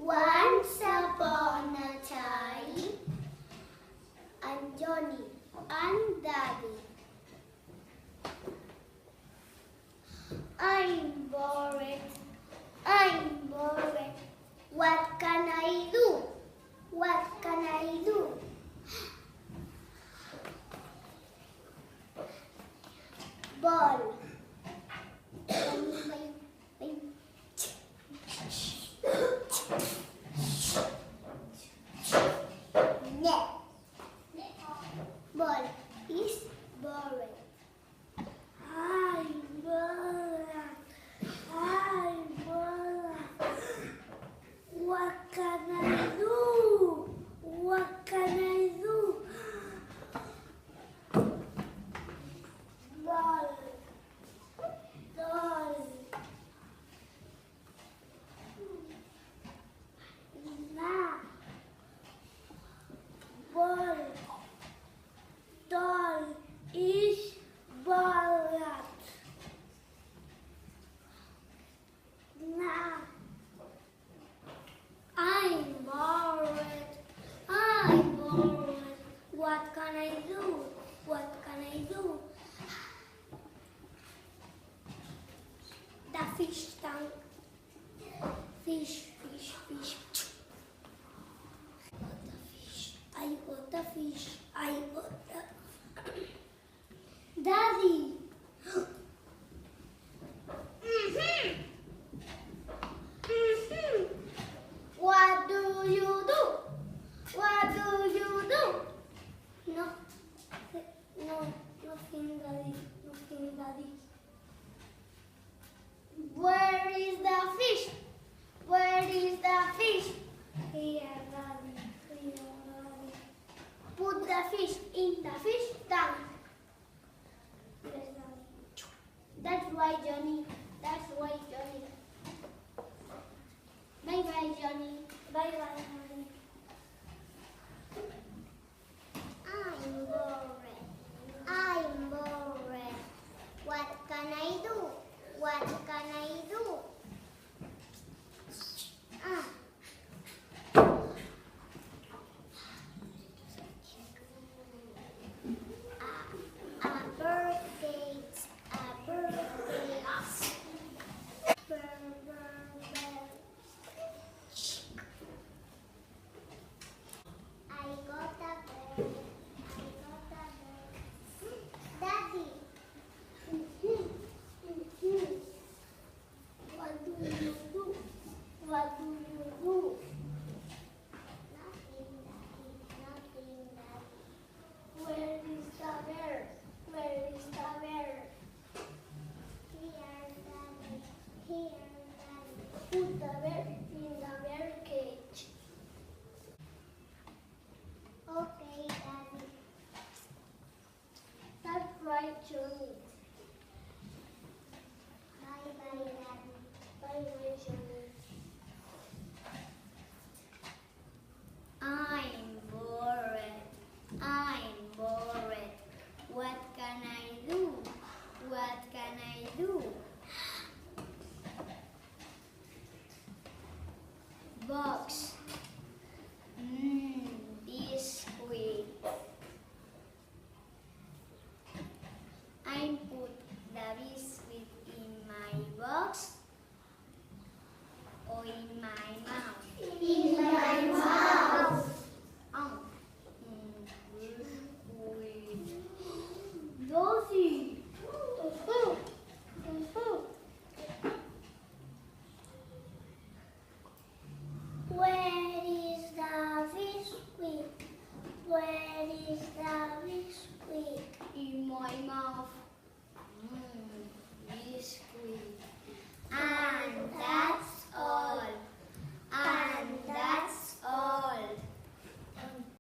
Once upon a time, and Johnny and Daddy. I'm bored. I'm bored. What can I do? What can I do? Ball. Ball is boring. I'm bored. I'm bored. What can I do? What can I do? Ball. Doll. Na. Ball. Doll is bored. Na. I'm bored. I'm bored. What can I do? What can I do? The fish tank. Fish, fish, fish. I got the fish. I got the Daddy. What do you do? What do you do? No, nothing, Daddy. Nothing, Daddy. Where is the fish? Where is the fish? Here, Daddy. Here, Daddy. Put the fish in the fish tank. Yes, Daddy. That's why, Johnny. That's why, Johnny. Bye bye, Johnny. Bye bye, Johnny. I'm bored. I'm bored. What can I do? What can I do? A birthday. A birthday. Burr, burr, burr. I got a bird. I got a bird. Daddy. What do you do? What do